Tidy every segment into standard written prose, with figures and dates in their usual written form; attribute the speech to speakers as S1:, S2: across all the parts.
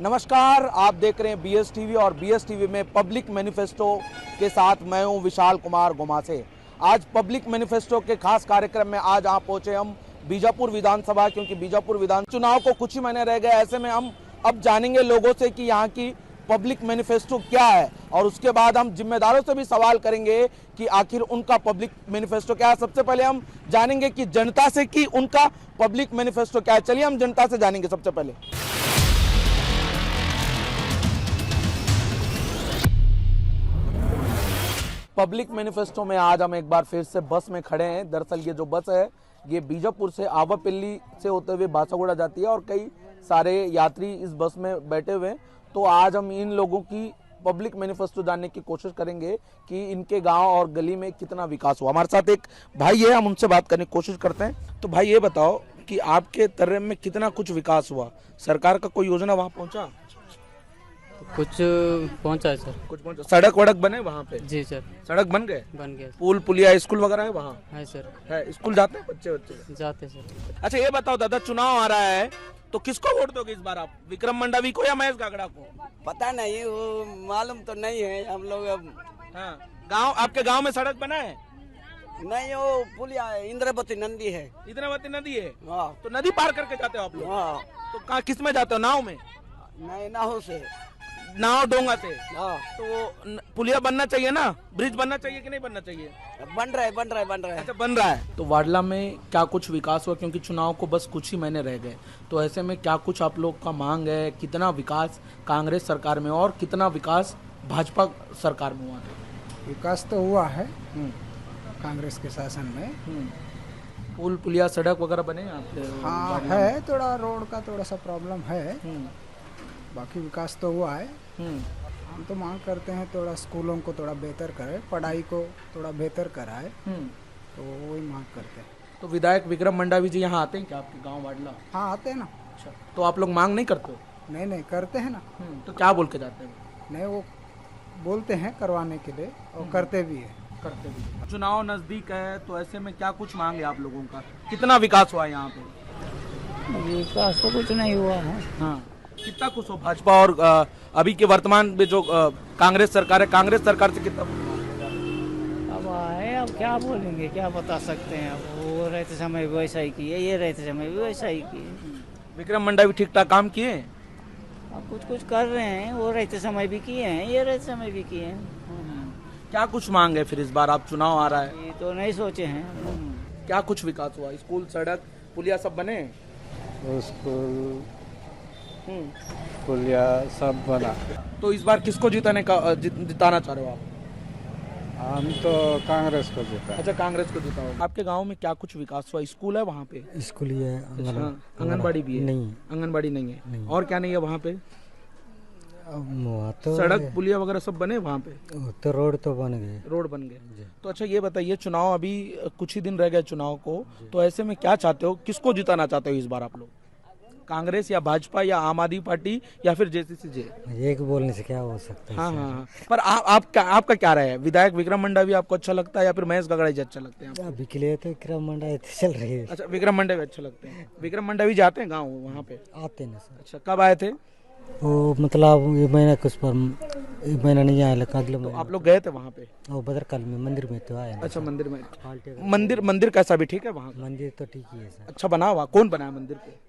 S1: नमस्कार, आप देख रहे हैं बीएस टीवी और बीएस टीवी में पब्लिक मैनिफेस्टो के साथ मैं हूं विशाल कुमार गोमासे। आज पब्लिक मैनिफेस्टो के खास कार्यक्रम में आज आप पहुंचे हम बीजापुर विधानसभा, क्योंकि बीजापुर विधान चुनाव को कुछ ही महीने रह गए। ऐसे में हम अब जानेंगे लोगों से कि यहाँ की पब्लिक मैनिफेस्टो क्या है और उसके बाद हम जिम्मेदारों से भी सवाल करेंगे कि आखिर उनका पब्लिक मैनिफेस्टो क्या है। सबसे पहले हम जानेंगे कि जनता से कि उनका पब्लिक मैनिफेस्टो क्या है। चलिए हम जनता से जानेंगे सबसे पहले। पब्लिक मैनिफेस्टो में आज हम एक बार फिर से बस में खड़े हैं। दरअसल ये जो बस है ये बीजापुर से आवापल्ली से होते हुए बासागुड़ा जाती है और कई सारे यात्री इस बस में बैठे हुए हैं। तो आज हम इन लोगों की पब्लिक मैनिफेस्टो जानने की कोशिश करेंगे कि इनके गांव और गली में कितना विकास हुआ। हमारे साथ एक भाई है, हम उनसे बात करने की कोशिश करते हैं। तो भाई ये बताओ कि आपके तरफ में कितना कुछ विकास हुआ, सरकार का कोई योजना वहाँ पहुँचा?
S2: कुछ पहुंचा है सर।
S1: कुछ पहुँचा? सड़क वड़क बने वहाँ पे?
S2: जी सर,
S1: सड़क बन गए?
S2: बन गया
S1: पुल पुलिया स्कूल वगैरह है वहाँ?
S2: है सर।
S1: है, स्कूल जाते हैं बच्चे?
S2: जाते सर।
S1: अच्छा ये बताओ दादा, चुनाव आ रहा है तो किसको वोट दोगे इस बार आप, विक्रम मंडावी को या महेश गागड़ा को?
S3: पता नहीं, वो मालूम तो नहीं है हम लोग। अब
S1: हाँ, गांव आपके गांव में सड़क बना है?
S3: नहीं, वो पुलिया इंद्रावती नदी है।
S1: इंद्रावती नदी है?
S3: हाँ
S1: तो नदी पार करके जाते हो आप लोग?
S3: हाँ।
S1: तो कहाँ किस में जाते हो, नाव में?
S3: नहीं, नाव से।
S1: नाव डोंगा से?
S3: हाँ,
S1: तो वो पुलिया बनना चाहिए ना, ब्रिज बनना चाहिए कि नहीं बनना चाहिए?
S3: बन रहा है।
S1: अच्छा बन रहा है। तो वाडला में क्या कुछ विकास हुआ, क्योंकि चुनाव को बस कुछ ही महीने रह गए, तो ऐसे में क्या कुछ आप लोग का मांग है? कितना विकास कांग्रेस सरकार में और कितना विकास भाजपा सरकार में हुआ?
S4: विकास तो हुआ है कांग्रेस के शासन में।
S1: पुल पुलिया सड़क वगैरह बने आपके?
S4: हाँ है, थोड़ा रोड का थोड़ा सा प्रॉब्लम है, बाकी विकास तो हुआ है। हम तो मांग करते हैं थोड़ा स्कूलों को थोड़ा बेहतर करे, पढ़ाई को थोड़ा बेहतर कराए, तो वही मांग करते हैं।
S1: तो विधायक विक्रम मंडावी जी यहाँ आते हैं क्या आपके गांव वाडला?
S4: हाँ आते हैं ना।
S1: अच्छा, तो आप लोग मांग नहीं करते हो?
S4: नहीं करते हैं ना।
S1: तो क्या बोल के जाते हैं?
S4: नहीं, वो बोलते हैं करवाने के लिए और करते भी है।
S1: चुनाव नजदीक है तो ऐसे में क्या कुछ मांग है आप लोगों का? कितना विकास हुआ है यहाँ पे?
S5: विकास तो कुछ नहीं हुआ है।
S1: हाँ, कितना कुछ हो भाजपा और अभी के वर्तमान में जो कांग्रेस सरकार है, कांग्रेस सरकार से कितना?
S5: अब आए, अब क्या बोलेंगे, क्या बता सकते हैं। अब वो रहते समय भी वैसा ही किए, ये रहते समय भी वैसा ही किए।
S1: विक्रम मंडावी ठीक ठाक काम किए?
S5: अब कुछ कर रहे हैं, वो रहते समय भी किए हैं, ये रहते समय भी किए हैं।
S1: क्या कुछ मांग है फिर इस बार, आप चुनाव आ रहा है?
S5: ये तो नहीं सोचे हैं।
S1: क्या कुछ विकास हुआ? स्कूल सड़क पुलिया सब बने?
S6: स्कूल पुलिया सब बना।
S1: तो इस बार किसको जिताना चाह रहे हो आप?
S6: हम तो कांग्रेस को जीता।
S1: अच्छा, कांग्रेस को जिताओ। आपके गांव में क्या कुछ विकास हुआ? स्कूल है वहाँ पे?
S4: स्कूल है,
S1: आंगनबाड़ी भी है? नहीं, आंगनबाड़ी नहीं है।
S4: नहीं।
S1: और क्या नहीं है वहाँ पे?
S4: तो
S1: सड़क पुलिया वगैरह सब बने वहाँ पे?
S4: तो रोड तो बन गए।
S1: रोड बन गए। तो अच्छा ये बताइए, चुनाव अभी कुछ ही दिन रह गए चुनाव को, तो ऐसे में क्या चाहते हो, किसको जिताना चाहते हो इस बार आप लोग? कांग्रेस या भाजपा या आम आदमी पार्टी या फिर जेसीसी?
S4: एक बोलने से क्या हो सकता है।
S1: हाँ। पर आपका क्या राय है? विधायक विक्रम मंडावी आपको अच्छा लगता है या फिर महेश गागड़ा जी अच्छा लगते हैं?
S4: अभी के लिए तो विक्रम मंडावी चल रही है।
S1: अच्छा, विक्रम मंडावी अच्छे लगते हैं। विक्रम मंडावी जाते हैं गाँव वहाँ पे?
S4: आते हैं सर।
S1: अच्छा, कब आए थे?
S4: वो मतलब ये महीना कुछ पर, एक महीना नहीं आया, लेकिन अगले
S1: तो आप लोग गए थे वहाँ पे?
S4: वो बदरकल में मंदिर में तो आए।
S1: अच्छा, मंदिर में। मंदिर कैसा भी ठीक है वहाँ?
S4: मंदिर तो ठीक ही है सर।
S1: अच्छा बना हुआ? कौन बनाया मंदिर को?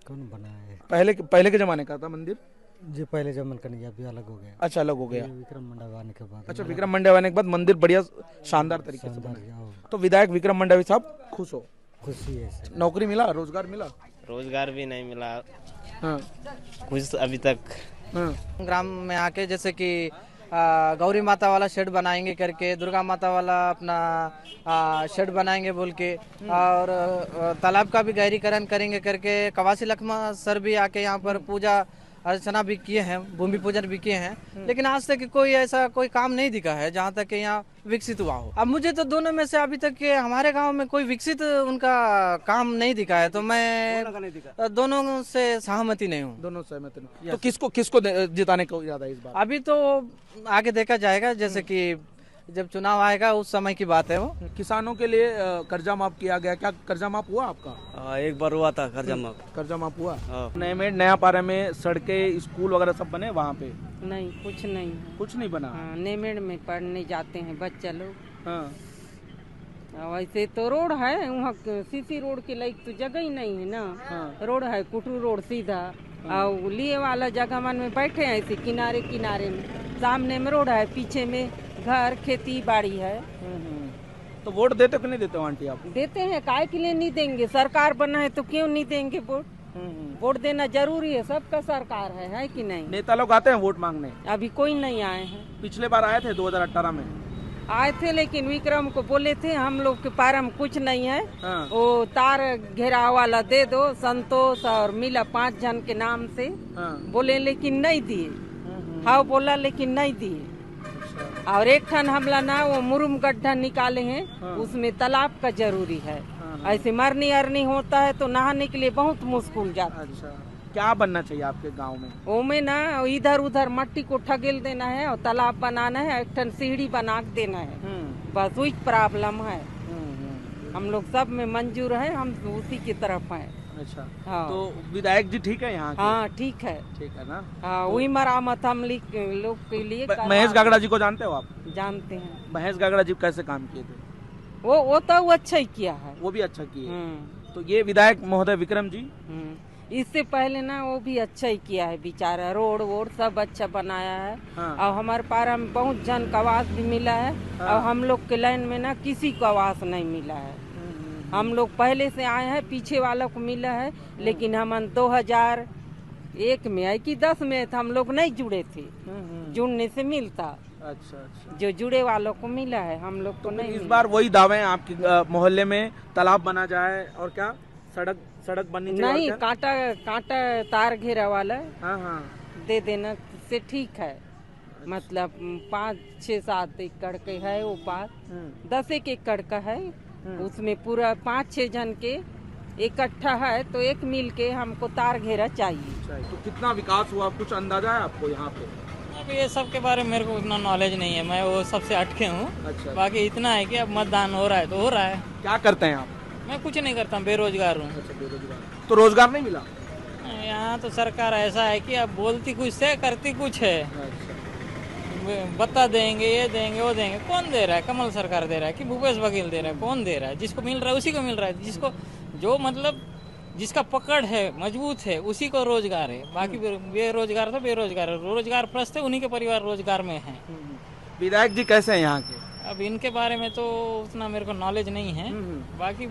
S4: कौन बनाया है?
S1: पहले के जमाने का था मंदिर?
S4: जो पहले जमन का नहीं, अभी अलग हो गया।
S1: अच्छा, अलग हो गया।
S4: विक्रम मंडावी आने के बाद।
S1: अच्छा, विक्रम मंडावी आने के बाद मंदिर बढ़िया शानदार तरीके से बना। तो विधायक विक्रम मंडावी साहब खुश हो?
S4: खुशी है सर।
S1: नौकरी मिला, रोजगार मिला?
S7: रोजगार भी नहीं मिला।
S1: हाँ।
S7: कुछ अभी तक।
S1: हाँ।
S8: ग्राम में आके जैसे कि गौरी माता वाला शेड बनाएंगे करके, दुर्गा माता वाला अपना शेड बनाएंगे बोल के, और तालाब का भी गहरीकरण करेंगे करके। कवासी लखमा सर भी आके यहाँ पर पूजा अर्चना भी किए हैं, भूमि पूजन भी किए हैं, लेकिन आज तक कोई ऐसा कोई काम नहीं दिखा है जहाँ तक यहाँ विकसित हुआ हो। अब मुझे तो दोनों में से अभी तक के हमारे गांव में कोई विकसित उनका काम नहीं दिखा है, तो मैं दोनों से सहमति नहीं हूँ।
S1: दोनों सहमत नहीं। तो किसको जिताने को इरादा है इस बार?
S8: अभी तो आगे देखा जाएगा, जैसे कि जब चुनाव आएगा उस समय की बात है वो।
S1: किसानों के लिए कर्जा माफ किया गया, क्या कर्जा माफ हुआ आपका?
S3: एक बार हुआ था कर्जा माफ।
S1: कर्जा माफ हुआ? नया पारा में सड़कें, स्कूल वगैरह सब बने वहाँ पे?
S9: नहीं, कुछ नहीं है।
S1: कुछ नहीं बना?
S9: हाँ, नेमेड़ में पढ़ने जाते हैं बच्चा लोग।
S1: हाँ।
S9: वैसे तो रोड है वहाँ, सीसी रोड के लायक तो जगह ही नहीं है ना।
S1: हाँ।
S9: रोड है कुटू रोड सीधा, और लिए वाला जगह मन में बैठे हैं ऐसे किनारे किनारे में, सामने में रोड है, पीछे में घर खेती बाड़ी है।
S1: तो वोट देते कि नहीं देते हो आंटी आप?
S9: देते हैं, काहे के लिए नहीं देंगे? सरकार बना है तो क्यों नहीं देंगे वोट? वोट देना जरूरी है, सबका सरकार है कि नहीं?
S1: नेता लोग आते हैं वोट मांगने?
S9: अभी कोई नहीं आए हैं।
S1: पिछले बार आए थे 2018 में
S9: आए थे, लेकिन विक्रम को बोले थे हम लोग के पारा में कुछ नहीं है।
S1: हाँ।
S9: वो तार घेरा वाला दे दो, संतोष और मिला 5 जन के नाम से।
S1: हाँ।
S9: बोले लेकिन नहीं दिए। हाँ बोला लेकिन नहीं दिए। और एक ठन हमला ना वो मुरुम गड्ढा निकाले हैं।
S1: हाँ।
S9: उसमें तालाब का जरूरी है।
S1: हाँ।
S9: ऐसे मरनी अरनी होता है तो नहाने के लिए बहुत मुश्किल जाता है।
S1: अच्छा, क्या बनना चाहिए आपके गांव में?
S9: वो में ना इधर उधर मट्टी को ठगेल देना है और तालाब बनाना है, एक ठन सीढ़ी बना के देना है, बस वही प्रॉब्लम है। हम लोग सब में मंजूर है, हम उसी की तरफ हैं।
S1: अच्छा।
S9: हाँ।
S1: तो विधायक जी ठीक है यहाँ के?
S9: हाँ ठीक है।
S1: ठीक है ना?
S9: हाँ, वही मरामत हम लोग के लिए
S1: महेश गागड़ा जी को जानते हो आप?
S9: जानते हैं।
S1: महेश गागड़ा जी कैसे काम किए थे?
S9: वो तो अच्छा ही किया है।
S1: वो भी अच्छा किए। तो ये विधायक महोदय विक्रम जी,
S9: इससे पहले ना वो भी अच्छा ही किया है बेचारा, रोड वोड सब अच्छा बनाया है।
S1: हाँ।
S9: और हमारे पारा में बहुत जन का आवास भी मिला है।
S1: हाँ।
S9: और हम लोग के लाइन में ना किसी को आवास नहीं मिला है। हम लोग पहले से आए हैं, पीछे वालों को मिला है, लेकिन हम 2001 में है कि 10 में हम लोग नहीं जुड़े थे, जुड़ने से मिलता।
S1: अच्छा अच्छा।
S9: जो जुड़े वालों को मिला है, हम लोग को नहीं
S1: इस
S9: मिला।
S1: बार वही दावे हैं आपके मोहल्ले में, तालाब बना जाए और क्या सड़क बननी चाहिए?
S9: नहीं,
S1: और क्या?
S9: कांटा तार घेरा वाला
S1: हाँ हाँ
S9: दे देना से ठीक है। मतलब 5, 6, 7 एकड़ के है वो पास, 10 एकड़ का है। उसमें पूरा 5, 6 जन के इकट्ठा है, तो एक मिल के हमको तार घेरा चाहिए।
S1: तो कितना विकास हुआ, कुछ अंदाजा है आपको यहाँ पे?
S2: अब ये सब के बारे में मेरे को उतना नॉलेज नहीं है, मैं वो सबसे हटके हूँ।
S1: अच्छा।
S2: बाकी इतना है कि अब मतदान हो रहा है तो हो रहा है।
S1: क्या करते हैं आप?
S2: मैं कुछ नहीं करता, बेरोजगार हूँ।
S1: अच्छा, बेरोजगार। तो रोजगार नहीं मिला?
S2: यहाँ तो सरकार ऐसा है कि अब बोलती कुछ है करती कुछ है। बता देंगे, ये देंगे, वो देंगे। कौन दे रहा है? कमल सरकार दे रहा है कि भूपेश बघेल दे रहा है? कौन दे रहा है? जिसको मिल रहा है उसी को मिल रहा है। जिसको जो मतलब जिसका पकड़ है, मजबूत है, उसी को रोजगार है। बाकी बेरोजगार तो बेरोजगार है, रोजगार प्रस्त है, उन्हीं के परिवार रोजगार में है।
S1: विधायक जी कैसे हैं यहाँ के?
S2: अब इनके बारे में तो उतना मेरे को नॉलेज नहीं है। बाकी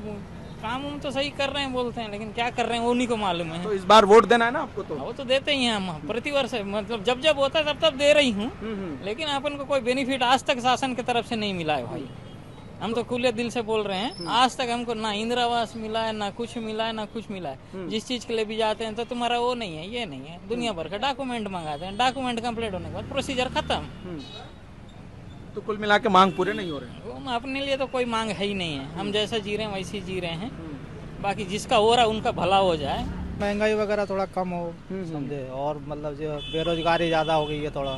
S2: काम उम तो सही कर रहे हैं बोलते हैं, लेकिन क्या कर रहे हैं वो उन्हीं को मालूम है।
S1: तो इस बार वोट देना है ना आपको? तो
S2: वो तो देते ही हैं हम प्रतिवर्ष, मतलब जब जब होता है तब दे रही हूँ। लेकिन अपन को कोई बेनिफिट आज तक शासन की तरफ से नहीं मिला है भाई। हम तो खुले दिल से बोल रहे हैं, आज तक हमको ना इंदिरा आवास मिला है, ना कुछ मिला है, ना कुछ मिला है। जिस चीज के लिए भी जाते हैं तो तुम्हारा वो नहीं है, ये नहीं है, दुनिया भर का डॉक्यूमेंट मंगाते हैं। डॉक्यूमेंट कंप्लीट होने के बाद प्रोसीजर खत्म।
S1: तो कुल मिला के मांग पूरे नहीं हो रहे हैं?
S2: वो अपने लिए तो कोई मांग है ही नहीं है। हम जैसा जी रहे हैं वैसे ही जी रहे हैं। बाकी जिसका हो रहा है उनका भला हो जाए।
S8: महंगाई वगैरह थोड़ा कम हो, समझे, और मतलब जो बेरोजगारी ज़्यादा हो गई है थोड़ा,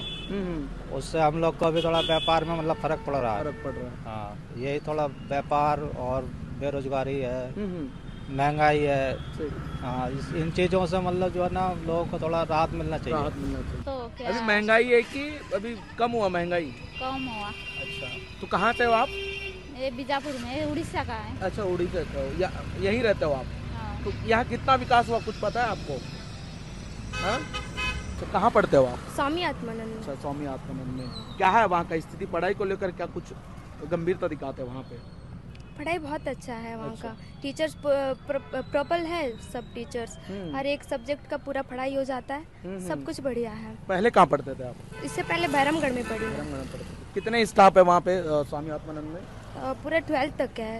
S8: उससे हम लोग को अभी थोड़ा व्यापार में मतलब फर्क पड़ रहा है।
S1: फर्क पड़ रहा है।
S8: हाँ, यही थोड़ा व्यापार और बेरोजगारी है, महंगाई है। हाँ, इन चीज़ों से मतलब जो है ना लोगों को थोड़ा राहत मिलना चाहिए।
S1: राहत मिलना चाहिए।
S10: तो क्या
S1: अभी महंगाई है कि अभी कम हुआ महंगाई?
S10: कम हुआ।
S1: अच्छा, तो कहाँ से हो आप?
S10: ये बीजापुर में, उड़ीसा का है।
S1: अच्छा, उड़ीसा से हो या यहीं रहते हो आप?
S10: हाँ।
S1: तो यहाँ कितना विकास हुआ कुछ पता है आपको? हाँ? तो कहाँ पढ़ते हो आप?
S10: स्वामी आत्मानंद।
S1: अच्छा, स्वामी आत्मानंद में। क्या है वहाँ का स्थिति, पढ़ाई को लेकर क्या कुछ गंभीरता दिखाते हैं वहाँ पे?
S10: पढ़ाई बहुत अच्छा है वहाँ का। टीचर्स प्रॉपर है, सब टीचर्स, हर एक सब्जेक्ट का पूरा पढ़ाई हो जाता है। सब कुछ बढ़िया है।
S1: पहले कहाँ पढ़ते थे आप?
S10: इससे पहले बैरमगढ़ में पढ़ी हूँ।
S1: बैरमगढ़ में पढ़ते थे। कितने स्टाफ है वहाँ पे स्वामी आत्मानंद में?
S10: पूरा 12th तक है।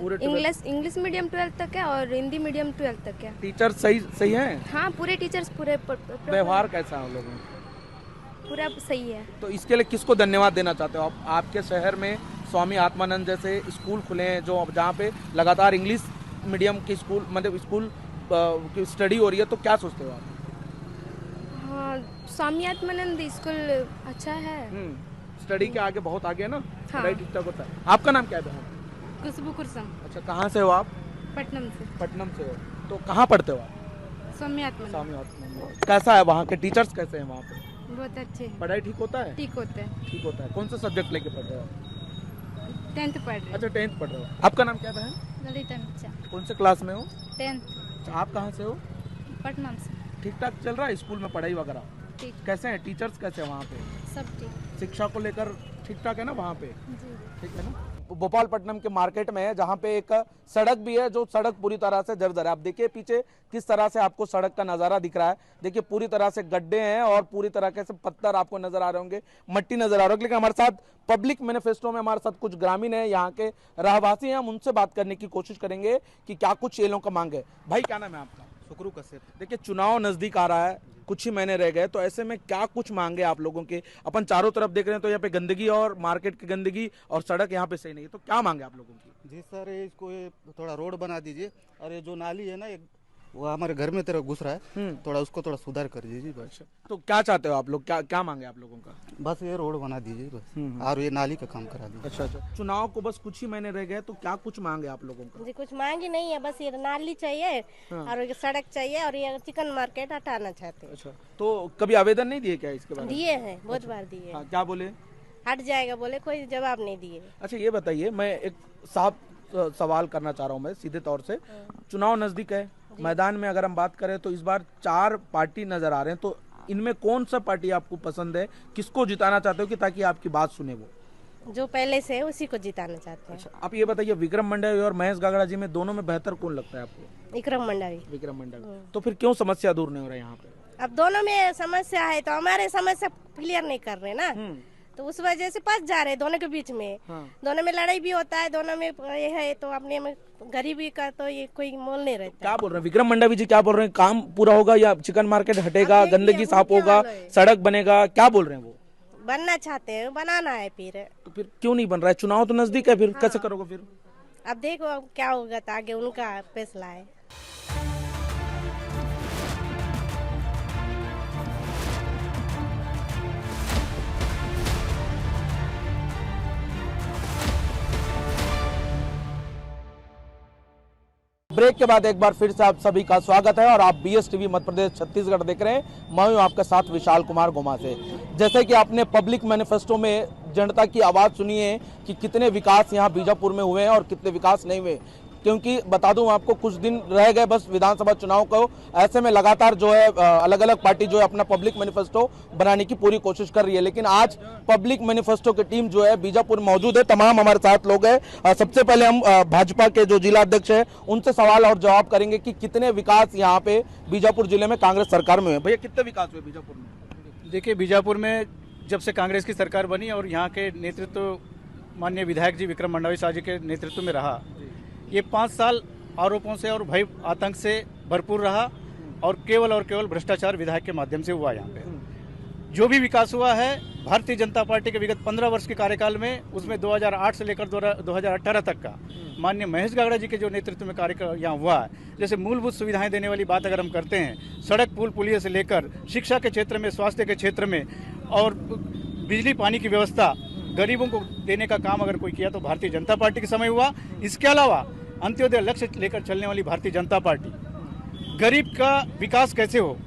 S10: इंग्लिश मीडियम 12th तक है और हिंदी मीडियम 12th तक है।
S1: टीचर सही है?
S10: हाँ, पूरे टीचर्स पूरे
S1: व्यवहार कैसा है लोगों का?
S10: पूरा सही है।
S1: तो इसके लिए किसको धन्यवाद देना चाहते हो आप? आपके शहर में स्वामी आत्मानंद जैसे स्कूल खुले हैं जो जहाँ पे लगातार इंग्लिश मीडियम की स्कूल मतलब स्कूल की स्टडी हो रही है, तो क्या सोचते हो आप?
S10: हाँ, स्वामी आत्मानंद स्कूल अच्छा है।
S1: स्टडी के आगे बहुत आगे है ना?
S10: हाँ।
S1: पढ़ाई ठीक ठाक होता है। आपका नाम क्या है बहन?
S10: खुशबू कुरसम,
S1: अच्छा, कहाँ से हो आप?
S10: पटनम से।
S1: पटनम से हो, तो कहाँ पढ़ते हो आप?
S10: स्वामी
S1: कैसा है वहाँ के टीचर्स, कैसे हैं वहाँ पे?
S10: बहुत अच्छे हैं,
S1: पढ़ाई ठीक होता है?
S10: ठीक होते हैं।
S1: ठीक होता है। कौन सा सब्जेक्ट लेके पढ़ रहे हो?
S10: 10th पढ़ रहे
S1: अच्छा, 10th पढ़ रहे हो। आपका नाम क्या है बहन?
S10: ललिता मिर्चा,
S1: कौन से क्लास में हो?
S10: 10th
S1: अच्छा, आप कहाँ से हो?
S10: पटनम से।
S1: ठीक ठाक चल रहा है स्कूल में पढ़ाई वगैरह?
S10: ठीक,
S1: कैसे हैं टीचर्स, कैसे हैं वहाँ पे?
S10: सब ठीक।
S1: शिक्षा को लेकर ठीक ठाक है ना वहाँ पे?
S10: जी।
S1: ठीक है ना। भोपालपट्टनम के मार्केट में है जहाँ पे एक सड़क भी है, जो सड़क पूरी तरह से जर्जर है। आप देखिए पीछे किस तरह से आपको सड़क का नजारा दिख रहा है। देखिए पूरी तरह से गड्ढे हैं और पूरी तरह के से पत्थर आपको नजर आ रहे होंगे, मट्टी नजर आ रही होगी। लेकिन हमारे साथ पब्लिक मैनिफेस्टो में हमारे साथ कुछ ग्रामीण है, यहाँ के रहवासी हैं, हम उनसे बात करने की कोशिश करेंगे कि क्या कुछ ये लोगों का मांग है। भाई क्या नाम है आपका?
S11: शुक्रू कश्यप।
S1: देखिए चुनाव नजदीक आ रहा है, कुछ ही महीने रह गए, तो ऐसे में क्या कुछ मांगे आप लोगों के? अपन चारों तरफ देख रहे हैं तो यहाँ पे गंदगी और मार्केट की गंदगी और सड़क यहाँ पे सही नहीं है, तो क्या मांगे आप लोगों की?
S11: जी सर, इसको ये थोड़ा रोड बना दीजिए, और ये जो नाली है ना, वो हमारे घर में तरह घुस रहा है, थोड़ा उसको थोड़ा सुधार कर दीजिए बस।
S1: तो क्या चाहते हो आप लोग, क्या क्या मांगे आप लोगों का?
S11: बस ये रोड बना दीजिए बस, और ये नाली का काम करा दीजिए।
S1: अच्छा अच्छा, चुनाव को बस कुछ ही महीने रह गए, तो क्या कुछ मांगे आप लोगों का?
S12: जी कुछ मांगी नहीं है, बस ये नाली चाहिए और ये सड़क चाहिए और ये चिकन मार्केट हटाना चाहते हैं।
S1: अच्छा, तो कभी आवेदन नहीं दिए क्या इसके बारे में?
S12: दिए हैं, बहुत बार दिए।
S1: हाँ, क्या बोले?
S12: हट जाएगा बोले, कोई जवाब नहीं दिए।
S1: अच्छा ये बताइए, मैं एक साफ सवाल करना चाह रहा हूँ मैं सीधे तौर से। चुनाव नजदीक है, मैदान में अगर हम बात करें तो इस बार 4 पार्टी नजर आ रहे हैं, तो इनमें कौन सा पार्टी आपको पसंद है? किसको जिताना चाहते हो कि ताकि आपकी बात सुने वो?
S12: जो पहले से है उसी को जिताना चाहते हैं।
S1: अच्छा, आप ये बताइए, विक्रम मंडावी और महेश गागड़ा जी में दोनों में बेहतर कौन लगता है आपको?
S12: विक्रम मंडावी।
S1: विक्रम मंडावी। तो फिर क्यों समस्या दूर नहीं हो रहा है यहाँ पे?
S12: अब दोनों में समस्या है, तो हमारे समस्या क्लियर नहीं कर रहे ना, तो उस वजह से फंस जा रहे हैं दोनों के बीच में। दोनों में लड़ाई भी होता है, दोनों में ये है, तो अपने में गरीबी का तो ये कोई मोल नहीं रहता।
S1: क्या बोल रहे हैं विक्रम मंडावी जी? क्या बोल रहे हैं, काम पूरा होगा या चिकन मार्केट हटेगा, गंदगी साफ होगा, सड़क बनेगा, क्या बोल रहे हैं वो?
S12: बनना चाहते हैं, बनाना है फिर।
S1: तो फिर क्यों नहीं बन रहा है? चुनाव तो नजदीक है, फिर कैसे करोगे फिर?
S12: अब देखो अब क्या होगा, तो आगे उनका फैसला है।
S1: ब्रेक के बाद एक बार फिर से आप सभी का स्वागत है और आप BS टीवी मध्य प्रदेश छत्तीसगढ़ देख रहे हैं। मैं हूं आपके साथ विशाल कुमार गोमा से। जैसे कि आपने पब्लिक मैनिफेस्टो में जनता की आवाज़ सुनी है कि कितने विकास यहां बीजापुर में हुए हैं और कितने विकास नहीं हुए, क्योंकि बता दूं आपको कुछ दिन रह गए बस विधानसभा चुनाव को। ऐसे में लगातार जो है अलग अलग पार्टी जो है अपना पब्लिक मैनिफेस्टो बनाने की पूरी कोशिश कर रही है, लेकिन आज पब्लिक मैनिफेस्टो की टीम जो है बीजापुर मौजूद है। तमाम हमारे साथ लोग हैं। सबसे पहले हम भाजपा के जो जिला अध्यक्ष है उनसे सवाल और जवाब करेंगे कि कितने विकास यहाँ पे बीजापुर जिले में कांग्रेस सरकार में हुए। भैया कितने विकास हुए बीजापुर में?
S13: देखिए, बीजापुर में जब से कांग्रेस की सरकार बनी और यहाँ के नेतृत्व माननीय विधायक जी विक्रम मंडावी साहब जी के नेतृत्व में रहा, ये 5 साल आरोपों से और भय आतंक से भरपूर रहा और केवल भ्रष्टाचार विधायक के माध्यम से हुआ। यहाँ पे जो भी विकास हुआ है भारतीय जनता पार्टी के विगत 15 वर्ष के कार्यकाल में, उसमें 2008 से लेकर 2018 तक का माननीय महेश गागड़ा जी के जो नेतृत्व में कार्य यहाँ हुआ है, जैसे मूलभूत सुविधाएं देने वाली बात अगर हम करते हैं, सड़क पुल पुलिया से लेकर शिक्षा के क्षेत्र में, स्वास्थ्य के क्षेत्र में और बिजली पानी की व्यवस्था गरीबों को देने का काम अगर कोई किया तो भारतीय जनता पार्टी के समय हुआ। इसके अलावा अंत्योदय लक्ष्य लेकर चलने वाली भारतीय जनता पार्टी, गरीब का विकास कैसे हो,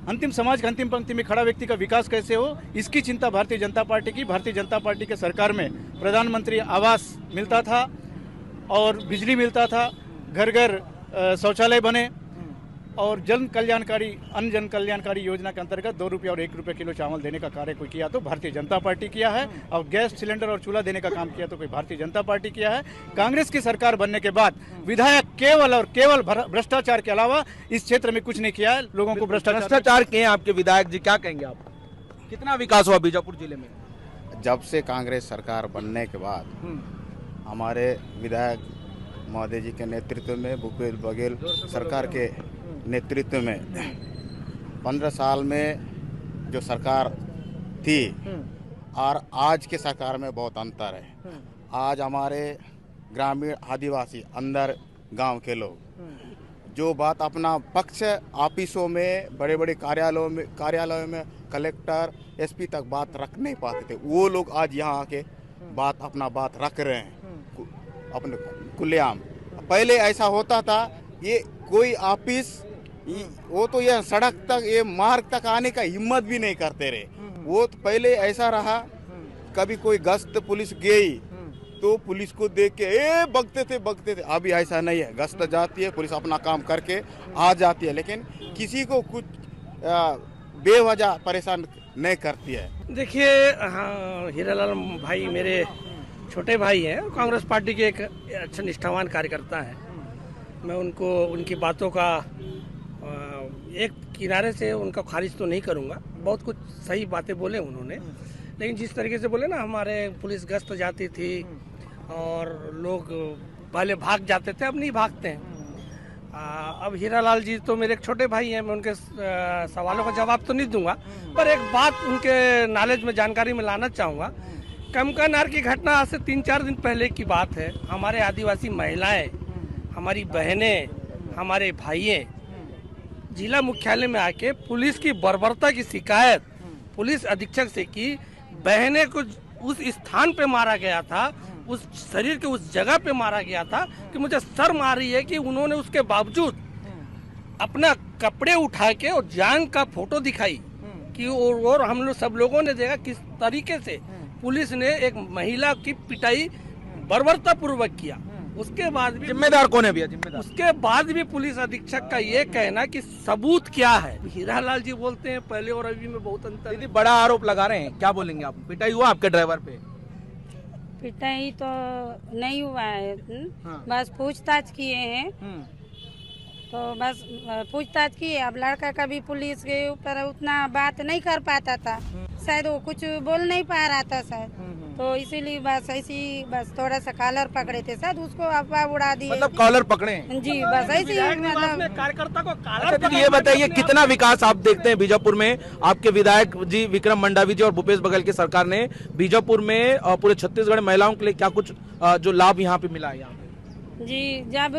S13: अंतिम समाज के अंतिम पंक्ति में खड़ा व्यक्ति का विकास कैसे हो, इसकी चिंता भारतीय जनता पार्टी की। भारतीय जनता पार्टी के सरकार में प्रधानमंत्री आवास मिलता था और बिजली मिलता था, घर घर शौचालय बने और जन कल्याणकारी योजना के अंतर्गत 2 रुपये और 1 रुपये किलो चावल देने का कार्य कोई किया तो भारतीय जनता पार्टी किया है, और गैस सिलेंडर और चूल्हा देने का काम किया तो कोई भारतीय जनता पार्टी किया है। कांग्रेस की सरकार बनने के बाद विधायक केवल भ्रष्टाचार के अलावा इस क्षेत्र में कुछ नहीं किया है। लोगों को
S1: भ्रष्टाचार किए आपके विधायक जी, क्या कहेंगे आप? कितना विकास हुआ बीजापुर जिले में?
S14: जब से कांग्रेस सरकार बनने के बाद हमारे विधायक महोदय जी के नेतृत्व में, भूपेश बघेल सरकार के नेतृत्व में 15 साल में जो सरकार थी और आज के सरकार में बहुत अंतर है। आज हमारे ग्रामीण आदिवासी अंदर गांव के लोग जो बात अपना पक्ष ऑफिसों में, बड़े बड़े कार्यालयों में कलेक्टर SP तक बात रख नहीं पाते थे, वो लोग आज यहाँ आके बात अपना बात रख रहे हैं अपने खुलेआम। पहले ऐसा होता था, ये कोई ऑफिस वो तो ये सड़क तक, ये मार्ग तक आने का हिम्मत भी नहीं करते रहे। वो तो पहले ऐसा रहा, कभी कोई गश्त पुलिस गई तो पुलिस को देख के बगते थे। अभी ऐसा नहीं है, गश्त जाती है, पुलिस अपना काम करके आ जाती है, लेकिन किसी को कुछ बेवजह परेशान नहीं करती है।
S15: देखिए, हाँ, हीरालाल भाई मेरे छोटे भाई हैं, कांग्रेस पार्टी के एक अच्छे निष्ठावान कार्यकर्ता हैं। मैं उनको उनकी बातों का एक किनारे से उनका खारिज तो नहीं करूंगा, बहुत कुछ सही बातें बोले उन्होंने, लेकिन जिस तरीके से बोले ना, हमारे पुलिस गश्त जाती थी और लोग पहले भाग जाते थे, अब नहीं भागते हैं। अब हीरालाल जी तो मेरे एक छोटे भाई हैं, मैं उनके सवालों का जवाब तो नहीं दूंगा, पर एक बात उनके नॉलेज में, जानकारी में लाना चाहूँगा। कमकानार की घटना आज से 3-4 दिन पहले की बात है। हमारे आदिवासी महिलाएं, हमारी बहनें, हमारे भाइयों जिला मुख्यालय में आके पुलिस की बर्बरता की शिकायत पुलिस अधीक्षक से की। बहने को उस स्थान पे मारा गया था, उस शरीर के उस जगह पे मारा गया था कि मुझे शर्म आ रही है कि उन्होंने उसके बावजूद अपना कपड़े उठा के और जान का फोटो दिखाई कि और हम लोग सब लोगों ने देखा किस तरीके से पुलिस ने एक महिला की पिटाई बर्बरता पूर्वक किया। उसके बाद भी
S1: जिम्मेदार कौन है भैया? जिम्मेदार
S15: उसके बाद भी पुलिस अधीक्षक का ये कहना कि सबूत क्या है। हीरालाल जी बोलते हैं पहले और अभी में बहुत अंतर।
S1: दीदी, बड़ा आरोप लगा रहे हैं, क्या बोलेंगे आप? पिटाई हुआ आपके ड्राइवर पे?
S16: पिटाई तो नहीं हुआ है,
S1: हाँ।
S16: बस पूछताछ किए हैं, तो बस पूछताछ की। अब लड़का कभी पुलिस के ऊपर उतना बात नहीं कर पाता था, शायद वो कुछ बोल नहीं पा रहा था शायद, तो इसीलिए बस ऐसी बस थोड़ा सा कॉलर पकड़े थे, शायद उसको अफवाह उड़ा दी।
S1: मतलब कॉलर पकड़े?
S16: जी, बस ऐसी मतलब
S15: कार्यकर्ता को
S1: अच्छा दीदी, ये बताइए कितना विकास आप देखते हैं बीजापुर में? आपके विधायक जी विक्रम मंडावी जी और भूपेश बघेल की सरकार ने बीजापुर में पूरे छत्तीसगढ़ महिलाओं के लिए क्या कुछ जो लाभ यहाँ पे मिला है? यहाँ पे
S16: जी, जब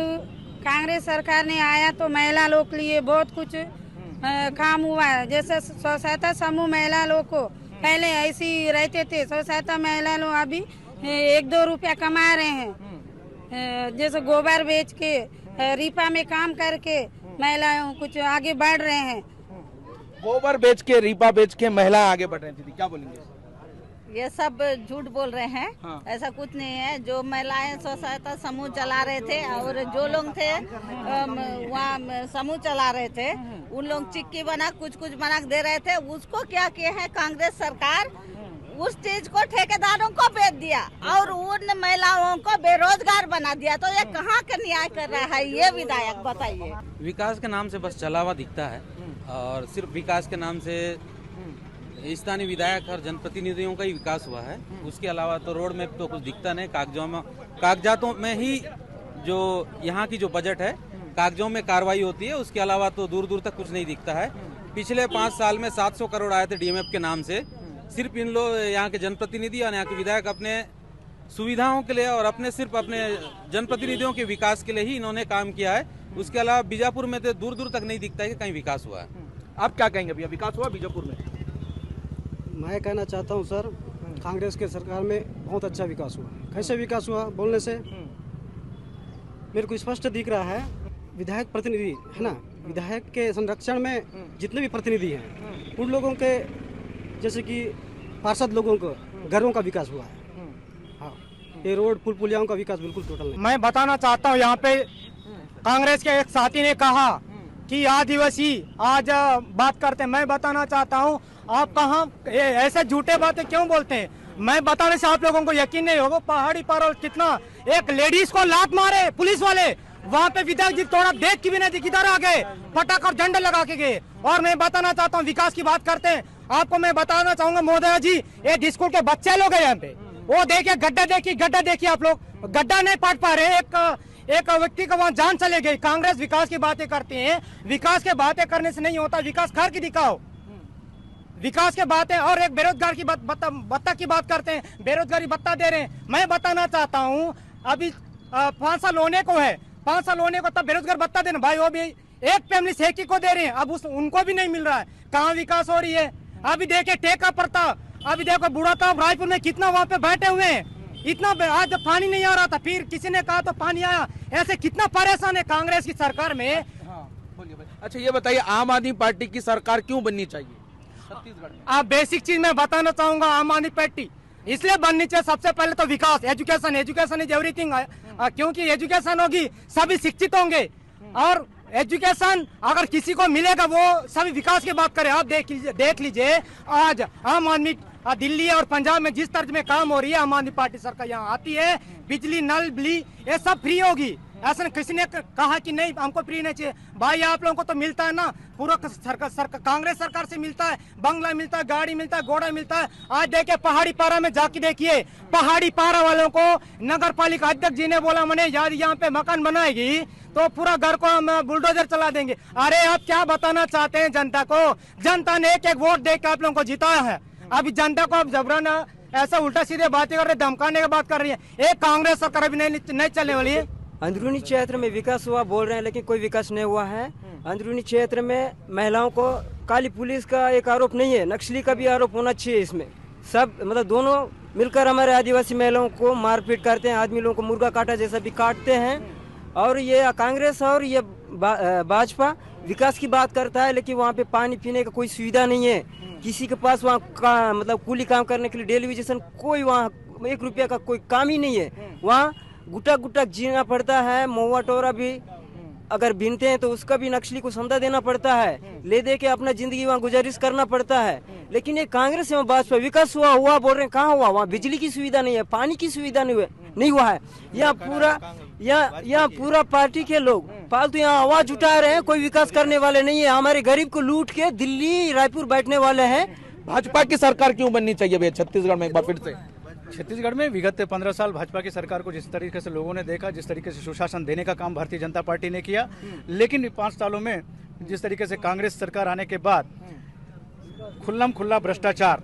S16: कांग्रेस सरकार ने आया तो महिला लोग के लिए बहुत कुछ काम हुआ है। जैसे स्व सहायता समूह महिला लोग को पहले ऐसी रहते थे, स्व सहायता महिला लोग अभी 1-2 रुपया कमा रहे हैं। जैसे गोबर बेच के, रीपा में काम करके महिला कुछ आगे बढ़ रहे हैं।
S1: गोबर बेच के, रीपा बेच के महिला आगे बढ़ रही थी, क्या बोलेंगे?
S17: ये सब झूठ बोल रहे हैं। हाँ। ऐसा कुछ नहीं है। जो महिलाएं स्व सहायता समूह चला रहे थे और जो लोग थे वहाँ समूह चला रहे थे, उन लोग चिक्की बना कुछ बना दे रहे थे। उसको क्या किए हैं कांग्रेस सरकार, उस चीज को ठेकेदारों को बेच दिया और उन महिलाओं को बेरोजगार बना दिया। तो ये कहाँ का न्याय कर रहा है ये विधायक, बताइए।
S18: विकास के नाम से बस चलावा दिखता है और सिर्फ विकास के नाम से स्थानीय विधायक और जनप्रतिनिधियों का ही विकास हुआ है। उसके अलावा तो रोड मैप तो कुछ दिखता नहीं। कागजातों में ही जो यहाँ की जो बजट है, कागजों में कार्रवाई होती है, उसके अलावा तो दूर दूर तक कुछ नहीं दिखता है। पिछले 5 साल में 700 करोड़ आए थे डीएमएफ के नाम से। सिर्फ इन लोग यहाँ के जनप्रतिनिधि और यहाँ के विधायक अपने सुविधाओं के लिए और अपने सिर्फ अपने जनप्रतिनिधियों के विकास के लिए ही इन्होंने काम किया है। उसके अलावा बीजापुर में तो दूर दूर तक नहीं दिखता है कि कहीं विकास हुआ है।
S1: आप क्या कहेंगे भैया, विकास हुआ बीजापुर में?
S19: मैं कहना चाहता हूं सर, कांग्रेस के सरकार में बहुत अच्छा विकास हुआ। कैसे विकास हुआ बोलने से मेरे को स्पष्ट दिख रहा है। विधायक प्रतिनिधि है ना, विधायक के संरक्षण में जितने भी प्रतिनिधि हैं उन लोगों के, जैसे कि पार्षद लोगों को घरों का विकास हुआ है। हाँ, ये रोड पुल पुलियाओं का विकास बिल्कुल टोटल नहीं।
S20: मैं बताना चाहता हूँ, यहाँ पे कांग्रेस के एक साथी ने कहा कि आदिवासी आज बात करते हैं। मैं बताना चाहता हूँ, आप कहाँ ऐसे झूठे बातें क्यों बोलते हैं? मैं बताने से आप लोगों को यकीन नहीं होगा। पहाड़ी पर कितना एक लेडीज को लात मारे पुलिस वाले, वहाँ पे विधायक जी थोड़ा देख के भी नहीं, किधर आ गए, पटाखा और झंडे लगा के गए। और मैं बताना चाहता हूँ, विकास की बात करते हैं, आपको मैं बताना चाहूंगा महोदय जी, ये स्कूल के बच्चे लोग हैं यहाँ पे, वो देखिए गड्ढा देखिए आप लोग गड्ढा नहीं पाट पा रहे। एक व्यक्ति का वहाँ जान चले गई। कांग्रेस विकास की बातें करती है, विकास की बातें करने से नहीं होता, विकास करके दिखाओ। विकास के बातें और एक बेरोजगार की भत्ता की बात करते हैं, बेरोजगारी भत्ता दे रहे हैं। मैं बताना चाहता हूँ, अभी 5 साल होने को है, 5 साल होने को तब बेरोजगार भत्ता देना भाई, वो भी एक फैमिली से को दे रहे हैं, अब उनको भी नहीं मिल रहा है। कहाँ विकास हो रही है? अभी देखिए ठेका पड़ता, अभी देखो बूढ़ा था रायपुर में कितना वहाँ पे बैठे हुए हैं, इतना आज पानी नहीं आ रहा था, फिर किसी ने कहा तो पानी आया। ऐसे कितना परेशान है कांग्रेस की सरकार में।
S1: अच्छा ये बताइए, आम आदमी पार्टी की सरकार क्यों बननी चाहिए छत्तीसगढ़ में?
S20: आप बेसिक चीज मैं बताना चाहूंगा, आम आदमी पार्टी इसलिए बननी चाहिए। सबसे पहले तो विकास, एजुकेशन, एजुकेशन इज एवरीथिंग। क्योंकि एजुकेशन होगी सभी शिक्षित होंगे, और एजुकेशन अगर किसी को मिलेगा वो सभी विकास की बात करें। आप देख लीजिए आज आम आदमी दिल्ली और पंजाब में जिस तर्ज में काम हो रही है, आम आदमी पार्टी सरकार यहाँ आती है, बिजली, नल, बिजली ये सब फ्री होगी। ऐसा किसी ने कहा कि नहीं हमको फ्री नहीं चाहिए। भाई आप लोगों को तो मिलता है ना, पूरा कांग्रेस सरकार से मिलता है, बंगला मिलता है, गाड़ी मिलता है, घोड़ा मिलता है। आज देखिए पहाड़ी पारा में जाके देखिए, पहाड़ी पारा वालों को नगर पालिका अध्यक्ष जी ने बोला मैंने यार यहाँ पे मकान बनाएगी तो पूरा घर को हम बुलडोजर चला देंगे। अरे आप क्या बताना चाहते हैं जनता को? जनता ने एक एक वोट दे के आप लोगों को जिताया है। अभी जनता को आप जबरन ऐसा उल्टा सीधे बातें कर रहे, धमकाने की बात कर रही है। एक कांग्रेस सरकार अभी नहीं चलने वाली है।
S21: अंदरूनी क्षेत्र में विकास हुआ बोल रहे हैं, लेकिन कोई विकास नहीं हुआ है। अंदरूनी क्षेत्र में महिलाओं को काली पुलिस का एक आरोप नहीं है, नक्सली का भी आरोप होना चाहिए इसमें। सब मतलब दोनों मिलकर हमारे आदिवासी महिलाओं को मारपीट करते हैं, आदमी लोगों को मुर्गा काटा जैसा भी काटते हैं। और ये कांग्रेस और ये भाजपा विकास की बात करता है, लेकिन वहाँ पे पानी पीने का कोई सुविधा नहीं है। किसी के पास वहाँ का मतलब कूली काम करने के लिए डेलीविजेशन कोई वहाँ 1 रुपया का कोई काम ही नहीं है। वहाँ गुटक गुटक जीना पड़ता है। महुआ टोरा भी अगर बीनते हैं तो उसका भी नक्सली को संदा देना पड़ता है, ले दे के अपना जिंदगी वहाँ गुजारिश करना पड़ता है। लेकिन ये कांग्रेस एवं भाजपा विकास हुआ बोल रहे हैं, कहाँ हुआ? वहाँ बिजली की सुविधा नहीं है, पानी की सुविधा नहीं हुआ है। यहाँ पूरा पार्टी के लोग फालतू यहाँ आवाज उठा रहे हैं, कोई विकास करने वाले नहीं है। हमारे गरीब को लूट के दिल्ली रायपुर बैठने वाले हैं।
S1: भाजपा की सरकार क्यों बननी चाहिए भैया छत्तीसगढ़ में? एक बार फिर से
S13: छत्तीसगढ़ में विगत 15 साल भाजपा की सरकार को जिस तरीके से लोगों ने देखा, जिस तरीके से सुशासन देने का काम भारतीय जनता पार्टी ने किया, लेकिन 5 सालों में जिस तरीके से कांग्रेस सरकार आने के बाद खुल्लम खुल्ला भ्रष्टाचार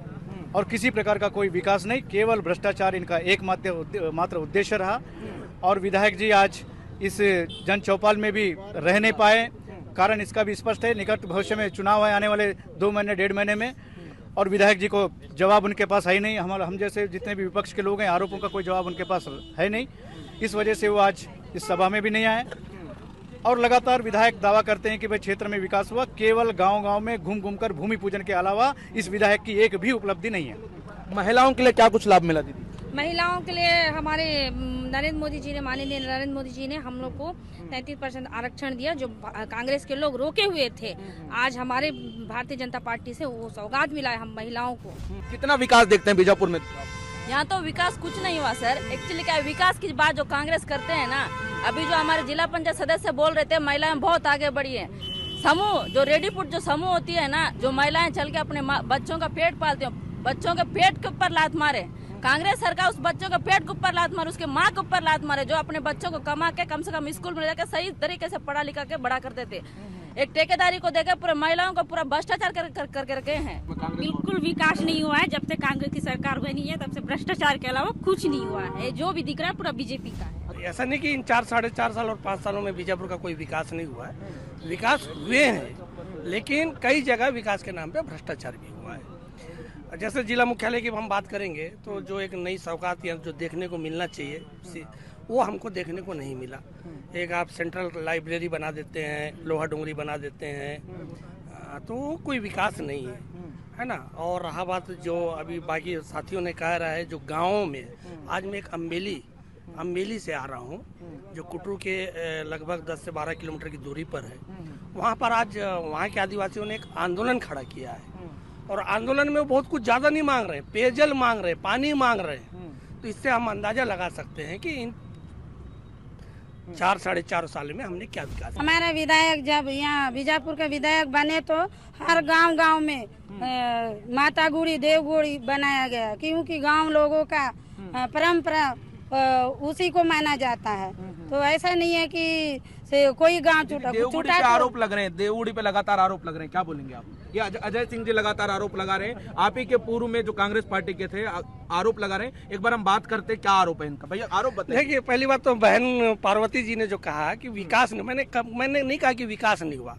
S13: और किसी प्रकार का कोई विकास नहीं, केवल भ्रष्टाचार इनका एकमात्र उद्देश्य रहा। और विधायक जी आज इस जन चौपाल में भी रह नहीं पाए, कारण इसका भी स्पष्ट है। निकट भविष्य में चुनाव है आने वाले 2 महीने 1.5 महीने में, और विधायक जी को जवाब उनके पास है ही नहीं। हम जैसे जितने भी विपक्ष के लोग हैं, आरोपों का कोई जवाब उनके पास है नहीं। इस वजह से वो आज इस सभा में भी नहीं आए। और लगातार विधायक दावा करते हैं कि भाई क्षेत्र में विकास हुआ, केवल गांव-गांव में घूम कर भूमि पूजन के अलावा इस विधायक की एक भी उपलब्धि नहीं है।
S1: महिलाओं के लिए क्या कुछ लाभ मिला दीदी?
S22: महिलाओं के लिए हमारे नरेंद्र मोदी जी ने, माननीय नरेंद्र मोदी जी ने हम लोग को 33% आरक्षण दिया, जो कांग्रेस के लोग रोके हुए थे। आज हमारे भारतीय जनता पार्टी से वो सौगात मिला है हम महिलाओं को।
S1: कितना विकास देखते हैं बीजापुर में?
S23: यहाँ तो विकास कुछ नहीं हुआ सर। एक्चुअली क्या विकास की बात जो कांग्रेस करते हैं ना, अभी जो हमारे जिला पंचायत सदस्य बोल रहे थे, महिलाएं बहुत आगे बढ़ी है। समूह जो रेडी फूड जो समूह होती है ना, जो महिलाएं चल के अपने बच्चों का पेट पालते हो, बच्चों के पेट के ऊपर लात मारे। कांग्रेस सरकार उस बच्चों के पेट के ऊपर लात मारे, उसके माँ के ऊपर लात मारे, जो अपने बच्चों को कमा के कम से कम स्कूल में जाकर सही तरीके से पढ़ा लिखा के बड़ा करते थे। एक ठेकेदारी को देकर पूरे महिलाओं को पूरा भ्रष्टाचार करके रखे हैं।
S22: बिल्कुल विकास नहीं हुआ है। जब से कांग्रेस की सरकार बनी है तब से भ्रष्टाचार के अलावा कुछ नहीं हुआ है। जो भी दिख रहा है पूरा बीजेपी का है।
S15: ऐसा नहीं कि इन 4, 4.5 साल और 5 सालों में बीजापुर का कोई विकास नहीं हुआ है। विकास हुए हैं, लेकिन कई जगह विकास के नाम पे भ्रष्टाचार भी हुआ है। जैसे जिला मुख्यालय की हम बात करेंगे तो जो एक नई सौगात या जो देखने को मिलना चाहिए वो हमको देखने को नहीं मिला। एक आप सेंट्रल लाइब्रेरी बना देते हैं, लोहा डोंगरी बना देते हैं, तो कोई विकास नहीं है ना। और रहा बात जो अभी बाकी साथियों ने कह रहा है, जो गाँव में आज मैं एक अम्बेली से आ रहा हूँ, जो कुटरू के लगभग 10 से 12 किलोमीटर की दूरी पर है। वहाँ पर आज वहाँ के आदिवासियों ने एक आंदोलन खड़ा किया है, और आंदोलन में वो बहुत कुछ ज्यादा नहीं मांग रहे, पेयजल मांग रहे, पानी मांग रहे। तो इससे हम अंदाजा लगा सकते हैं कि इन 4, 4.5 साल में हमने क्या विकास।
S16: हमारा विधायक जब यहाँ बीजापुर के विधायक बने तो हर गांव में माता गुड़ी देव गुड़ी बनाया गया, क्योंकि गांव लोगों का परंपरा उसी को माना जाता है। तो ऐसा नहीं है कि से कोई गांव
S1: छूटा। आरोप लग रहे हैं, देवगुड़ी पे लगातार आरोप लग रहे हैं, क्या बोलेंगे आप? ये अजय सिंह जी लगातार आरोप लगा रहे हैं, आप ही के पूर्व में जो कांग्रेस पार्टी के थे आरोप लगा रहे हैं। एक बार हम बात करते हैं, क्या आरोप है इनका? भैया आरोप बताइए।
S15: देखिए, पहली बात तो बहन पार्वती जी ने जो कहा कि विकास नहीं, मैंने नहीं कहा कि विकास नहीं हुआ।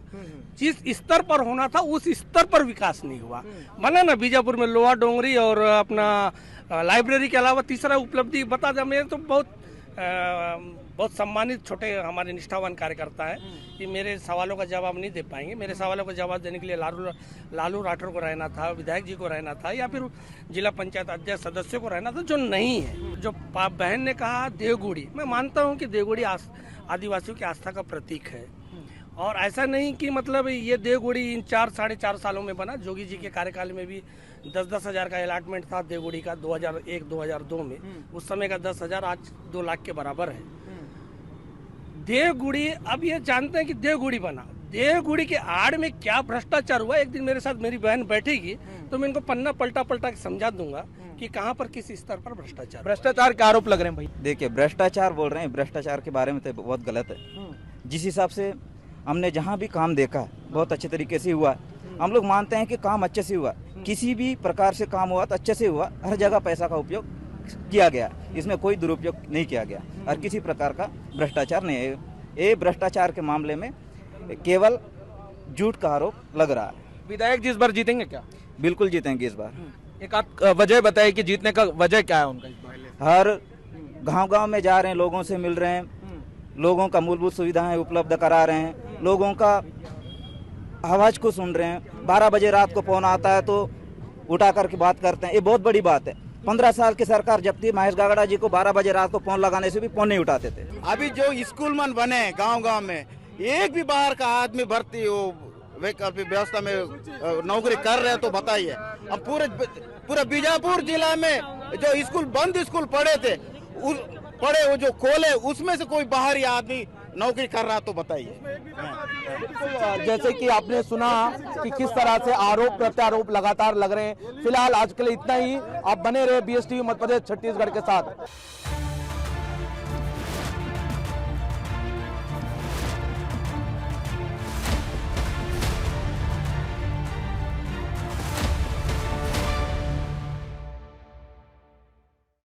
S15: जिस स्तर पर होना था उस स्तर पर विकास नहीं हुआ। माना ना बीजापुर में लोहा डोंगरी और अपना लाइब्रेरी के अलावा तीसरा उपलब्धि बता दें, मैं तो बहुत सम्मानित छोटे हमारे निष्ठावान कार्यकर्ता है कि मेरे सवालों का जवाब नहीं दे पाएंगे। मेरे सवालों का जवाब देने के लिए लालू राठौर को रहना था, विधायक जी को रहना था, या फिर जिला पंचायत अध्यक्ष सदस्यों को रहना था, जो नहीं है। जो बहन ने कहा देवगुड़ी, मैं मानता हूँ कि देवगुड़ी आदिवासियों की आस्था का प्रतीक है, और ऐसा नहीं कि मतलब ये देवगुड़ी इन 4-4.5 सालों में बना। जोगी जी के कार्यकाल में भी 10-10 हज़ार का अलॉटमेंट था देवगुड़ी का 2001-2002 में। उस समय का 10 हज़ार आज 2 लाख के बराबर है। देवगुड़ी, अब ये जानते हैं कि देवगुड़ी बना, देवगुड़ी के आड़ में क्या भ्रष्टाचार हुआ। एक दिन मेरे साथ मेरी बहन बैठेगी तो मैं इनको पन्ना पलटा के समझा दूंगा कि कहाँ पर किस स्तर पर
S1: भ्रष्टाचार के आरोप लग रहे हैं भाई।
S4: देखिए, भ्रष्टाचार बोल रहे हैं, भ्रष्टाचार के बारे में तो बहुत गलत है। जिस हिसाब से हमने जहाँ भी काम देखा बहुत अच्छे तरीके से हुआ। हम लोग मानते हैं कि काम अच्छे से हुआ, किसी भी प्रकार से काम हुआ तो अच्छे से हुआ। हर जगह पैसा का उपयोग किया गया, इसमें कोई दुरुपयोग नहीं किया गया और किसी प्रकार का भ्रष्टाचार नहीं है। ये भ्रष्टाचार के मामले में केवल झूठ का आरोप लग रहा है।
S1: विधायक जी इस बार जीतेंगे क्या?
S4: बिल्कुल जीतेंगे इस बार।
S1: एक आप वजह बताइए कि जीतने का वजह क्या है उनका इस बार?
S4: हर गांव-गांव में जा रहे हैं, लोगों से मिल रहे हैं, लोगों का मूलभूत सुविधाएं उपलब्ध करा रहे हैं, लोगों का आवाज को सुन रहे हैं। 12 बजे रात को फोन आता है तो उठा करके बात करते हैं, ये बहुत बड़ी बात है। 15 साल की सरकार जब थी, महेश गागड़ा जी को 12 बजे रात को फोन लगाने से भी फोन नहीं उठाते थे।
S14: अभी जो स्कूलमैन बने गांव-गांव में, एक भी बाहर का आदमी भर्ती हो वैकल्पिक व्यवस्था में नौकरी कर रहे हैं तो बताइए। अब पूरे बीजापुर जिला में जो स्कूल बंद स्कूल पड़े थे, वो जो खोले उसमें से कोई बाहरी आदमी नौकरी कर रहा तो बताइए।
S1: जैसे कि आपने सुना कि किस तरह से आरोप प्रत्यारोप लगातार लग रहे हैं। फिलहाल आज के लिए इतना ही। आप बने रहे BSTV मध्य प्रदेश छत्तीसगढ़ के साथ।